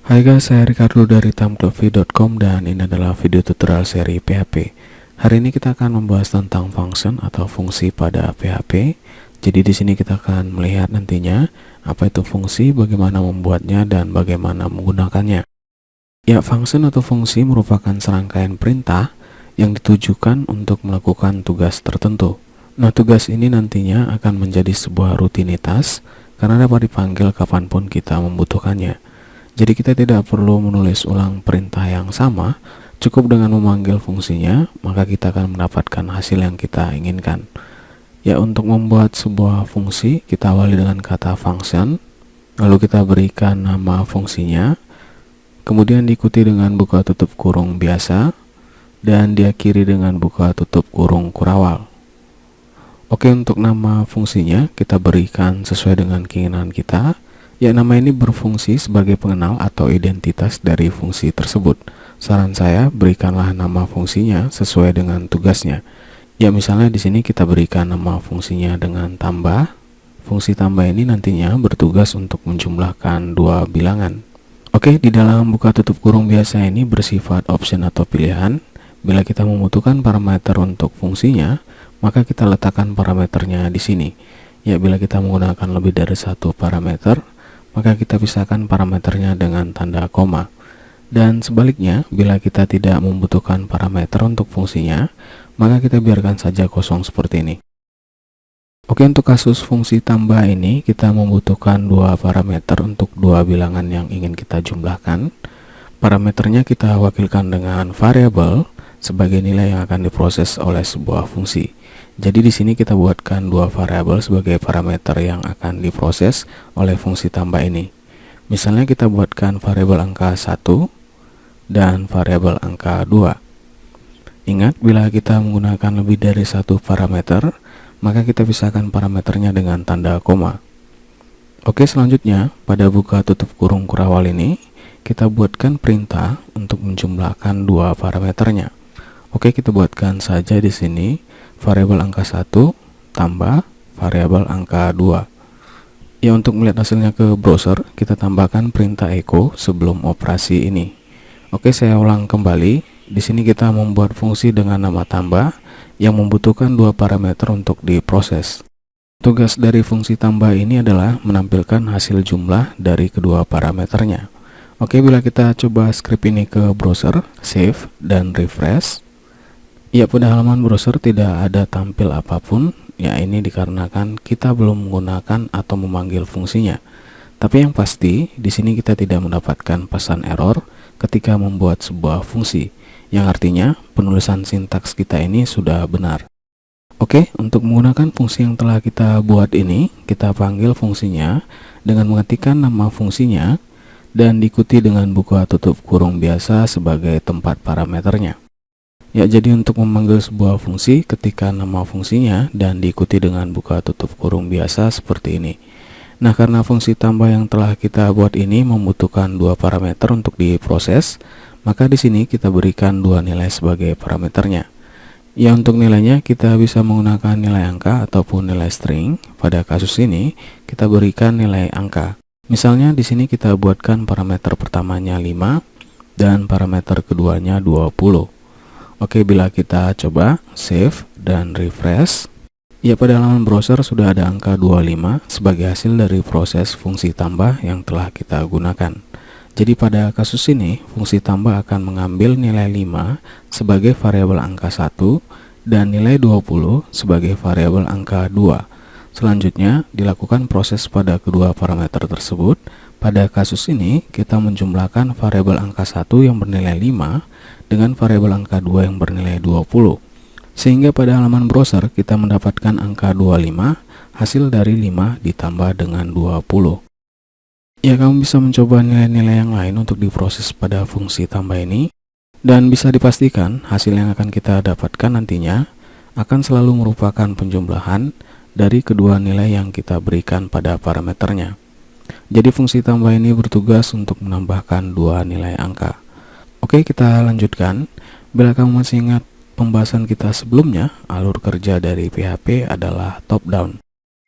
Hai guys, saya Ricardo dari timeclubvi.com dan ini adalah video tutorial seri PHP. Hari ini kita akan membahas tentang function atau fungsi pada PHP. Jadi di sini kita akan melihat nantinya apa itu fungsi, bagaimana membuatnya dan bagaimana menggunakannya. Ya, function atau fungsi merupakan serangkaian perintah yang ditujukan untuk melakukan tugas tertentu. Nah, tugas ini nantinya akan menjadi sebuah rutinitas karena dapat dipanggil kapanpun kita membutuhkannya. Jadi kita tidak perlu menulis ulang perintah yang sama, cukup dengan memanggil fungsinya, maka kita akan mendapatkan hasil yang kita inginkan. Ya, untuk membuat sebuah fungsi, kita awali dengan kata function, lalu kita berikan nama fungsinya, kemudian diikuti dengan buka tutup kurung biasa, dan diakhiri dengan buka tutup kurung kurawal. Oke, untuk nama fungsinya kita berikan sesuai dengan keinginan kita. Ya, nama ini berfungsi sebagai pengenal atau identitas dari fungsi tersebut. Saran saya, berikanlah nama fungsinya sesuai dengan tugasnya. Ya, misalnya di sini kita berikan nama fungsinya dengan tambah. Fungsi tambah ini nantinya bertugas untuk menjumlahkan dua bilangan. Oke, di dalam buka tutup kurung biasa ini bersifat option atau pilihan. Bila kita membutuhkan parameter untuk fungsinya, maka kita letakkan parameternya di sini. Ya, bila kita menggunakan lebih dari satu parameter, maka kita pisahkan parameternya dengan tanda koma. Dan sebaliknya, bila kita tidak membutuhkan parameter untuk fungsinya, maka kita biarkan saja kosong seperti ini. Oke, untuk kasus fungsi tambah ini, kita membutuhkan dua parameter untuk dua bilangan yang ingin kita jumlahkan. Parameternya kita wakilkan dengan variabel sebagai nilai yang akan diproses oleh sebuah fungsi. Jadi di sini kita buatkan dua variabel sebagai parameter yang akan diproses oleh fungsi tambah ini. Misalnya kita buatkan variabel angka 1 dan variabel angka 2. Ingat, bila kita menggunakan lebih dari satu parameter, maka kita pisahkan parameternya dengan tanda koma. Oke, selanjutnya pada buka tutup kurung kurawal ini, kita buatkan perintah untuk menjumlahkan dua parameternya. Oke, kita buatkan saja di sini variabel angka 1 tambah variabel angka 2. Ya, untuk melihat hasilnya ke browser, kita tambahkan perintah echo sebelum operasi ini. Oke, saya ulang kembali. Di sini kita membuat fungsi dengan nama tambah yang membutuhkan dua parameter untuk diproses. Tugas dari fungsi tambah ini adalah menampilkan hasil jumlah dari kedua parameternya. Oke, bila kita coba script ini ke browser, save dan refresh. Ya, pada halaman browser tidak ada tampil apapun. Ya, ini dikarenakan kita belum menggunakan atau memanggil fungsinya. Tapi yang pasti, di sini kita tidak mendapatkan pesan error ketika membuat sebuah fungsi, yang artinya penulisan sintaks kita ini sudah benar. Oke, untuk menggunakan fungsi yang telah kita buat ini, kita panggil fungsinya dengan mengetikkan nama fungsinya dan diikuti dengan buka tutup kurung biasa sebagai tempat parameternya. Ya, jadi untuk memanggil sebuah fungsi, ketika nama fungsinya dan diikuti dengan buka tutup kurung biasa seperti ini. Nah, karena fungsi tambah yang telah kita buat ini membutuhkan dua parameter untuk diproses, maka di sini kita berikan dua nilai sebagai parameternya. Ya, untuk nilainya kita bisa menggunakan nilai angka ataupun nilai string. Pada kasus ini kita berikan nilai angka. Misalnya di sini kita buatkan parameter pertamanya 5 dan parameter keduanya 20. Oke, bila kita coba save dan refresh, ya pada halaman browser sudah ada angka 25 sebagai hasil dari proses fungsi tambah yang telah kita gunakan. Jadi pada kasus ini, fungsi tambah akan mengambil nilai 5 sebagai variabel angka 1 dan nilai 20 sebagai variabel angka 2. Selanjutnya, dilakukan proses pada kedua parameter tersebut. Pada kasus ini, kita menjumlahkan variabel angka 1 yang bernilai 5 dengan variabel angka 2 yang bernilai 20. Sehingga pada halaman browser kita mendapatkan angka 25 hasil dari 5 ditambah dengan 20. Ya, kamu bisa mencoba nilai-nilai yang lain untuk diproses pada fungsi tambah ini. Dan bisa dipastikan hasil yang akan kita dapatkan nantinya akan selalu merupakan penjumlahan dari kedua nilai yang kita berikan pada parameternya. Jadi fungsi tambah ini bertugas untuk menambahkan dua nilai angka. Oke, kita lanjutkan. Bila kamu masih ingat pembahasan kita sebelumnya, alur kerja dari PHP adalah top down,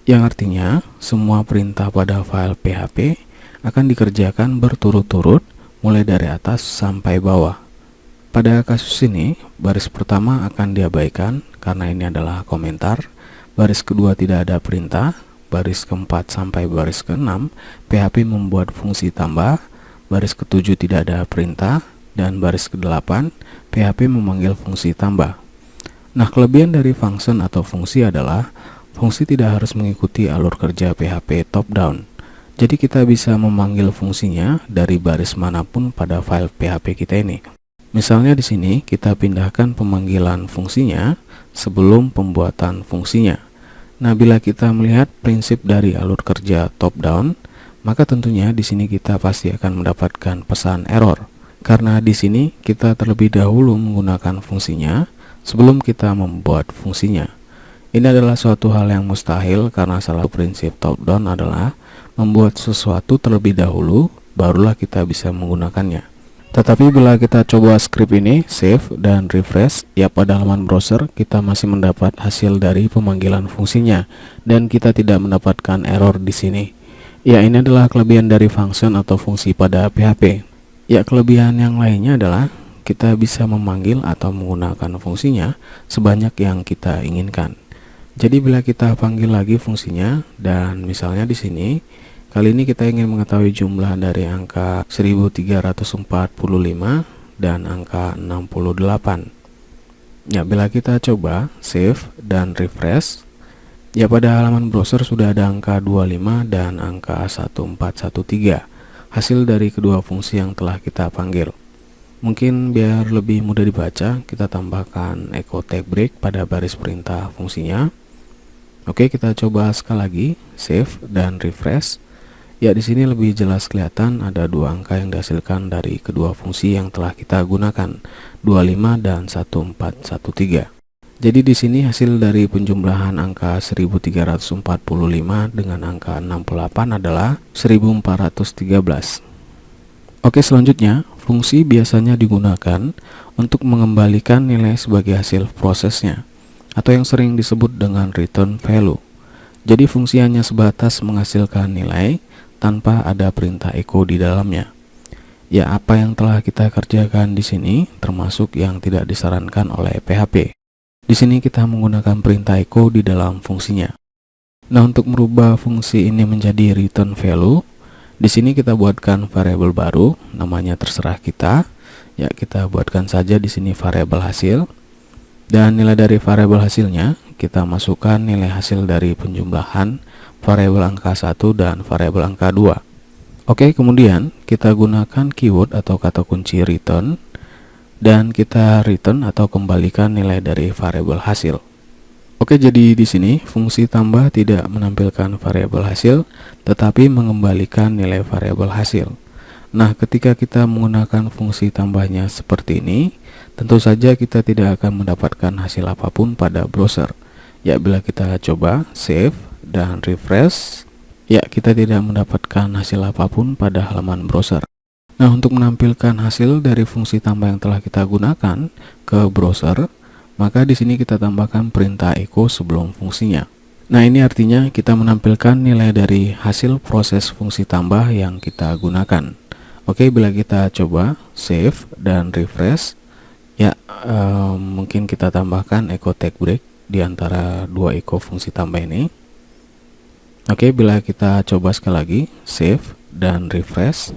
yang artinya semua perintah pada file PHP akan dikerjakan berturut-turut mulai dari atas sampai bawah. Pada kasus ini, baris pertama akan diabaikan karena ini adalah komentar, baris kedua tidak ada perintah, baris keempat sampai baris keenam PHP membuat fungsi tambah, baris ketujuh tidak ada perintah, dan baris ke-8 PHP memanggil fungsi tambah. Nah, kelebihan dari function atau fungsi adalah fungsi tidak harus mengikuti alur kerja PHP top down. Jadi kita bisa memanggil fungsinya dari baris manapun pada file PHP kita ini. Misalnya di sini kita pindahkan pemanggilan fungsinya sebelum pembuatan fungsinya. Nah, bila kita melihat prinsip dari alur kerja top down, maka tentunya di sini kita pasti akan mendapatkan pesan error. Karena di sini kita terlebih dahulu menggunakan fungsinya sebelum kita membuat fungsinya. Ini adalah suatu hal yang mustahil karena salah satu prinsip top down adalah membuat sesuatu terlebih dahulu, barulah kita bisa menggunakannya. Tetapi bila kita coba script ini, save dan refresh, ya pada halaman browser kita masih mendapat hasil dari pemanggilan fungsinya dan kita tidak mendapatkan error di sini. Ya, ini adalah kelebihan dari function atau fungsi pada PHP. Ya, kelebihan yang lainnya adalah kita bisa memanggil atau menggunakan fungsinya sebanyak yang kita inginkan. Jadi bila kita panggil lagi fungsinya dan misalnya di sini kali ini kita ingin mengetahui jumlah dari angka 1345 dan angka 68. Ya, bila kita coba save dan refresh, ya pada halaman browser sudah ada angka 25 dan angka 1413, hasil dari kedua fungsi yang telah kita panggil. Mungkin biar lebih mudah dibaca, kita tambahkan echo tag break pada baris perintah fungsinya. Oke, kita coba sekali lagi, save dan refresh. Ya, di sini lebih jelas kelihatan ada dua angka yang dihasilkan dari kedua fungsi yang telah kita gunakan, 25 dan 1413. Jadi di sini hasil dari penjumlahan angka 1345 dengan angka 68 adalah 1413. Oke, selanjutnya, fungsi biasanya digunakan untuk mengembalikan nilai sebagai hasil prosesnya, atau yang sering disebut dengan return value. Jadi fungsi hanya sebatas menghasilkan nilai tanpa ada perintah echo di dalamnya. Ya, apa yang telah kita kerjakan di sini termasuk yang tidak disarankan oleh PHP. Di sini kita menggunakan perintah echo di dalam fungsinya. Nah, untuk merubah fungsi ini menjadi return value, di sini kita buatkan variabel baru, namanya terserah kita. Ya, kita buatkan saja di sini variabel hasil. Dan nilai dari variabel hasilnya kita masukkan nilai hasil dari penjumlahan variabel angka 1 dan variabel angka 2. Oke, kemudian kita gunakan keyword atau kata kunci return dan kita return atau kembalikan nilai dari variabel hasil. Oke, jadi di sini fungsi tambah tidak menampilkan variabel hasil tetapi mengembalikan nilai variabel hasil. Nah, ketika kita menggunakan fungsi tambahnya seperti ini, tentu saja kita tidak akan mendapatkan hasil apapun pada browser. Ya, bila kita coba save dan refresh, ya kita tidak mendapatkan hasil apapun pada halaman browser. Nah, untuk menampilkan hasil dari fungsi tambah yang telah kita gunakan ke browser, maka di sini kita tambahkan perintah echo sebelum fungsinya. Nah, ini artinya kita menampilkan nilai dari hasil proses fungsi tambah yang kita gunakan. Oke, bila kita coba save dan refresh, ya mungkin kita tambahkan echo tag break di antara dua echo fungsi tambah ini. Oke, bila kita coba sekali lagi save dan refresh,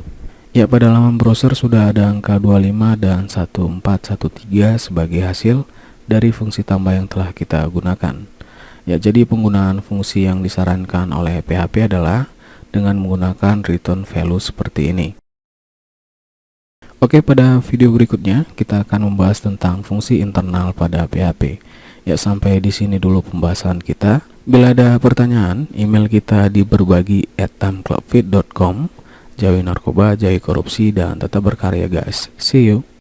ya pada halaman browser sudah ada angka 25 dan 1413 sebagai hasil dari fungsi tambah yang telah kita gunakan. Ya, jadi penggunaan fungsi yang disarankan oleh PHP adalah dengan menggunakan return value seperti ini. Oke, pada video berikutnya kita akan membahas tentang fungsi internal pada PHP. Ya, sampai di sini dulu pembahasan kita. Bila ada pertanyaan, email kita di berbagi@timeclubfit.com. Jauhi narkoba, jauhi korupsi, dan tetap berkarya guys. See you.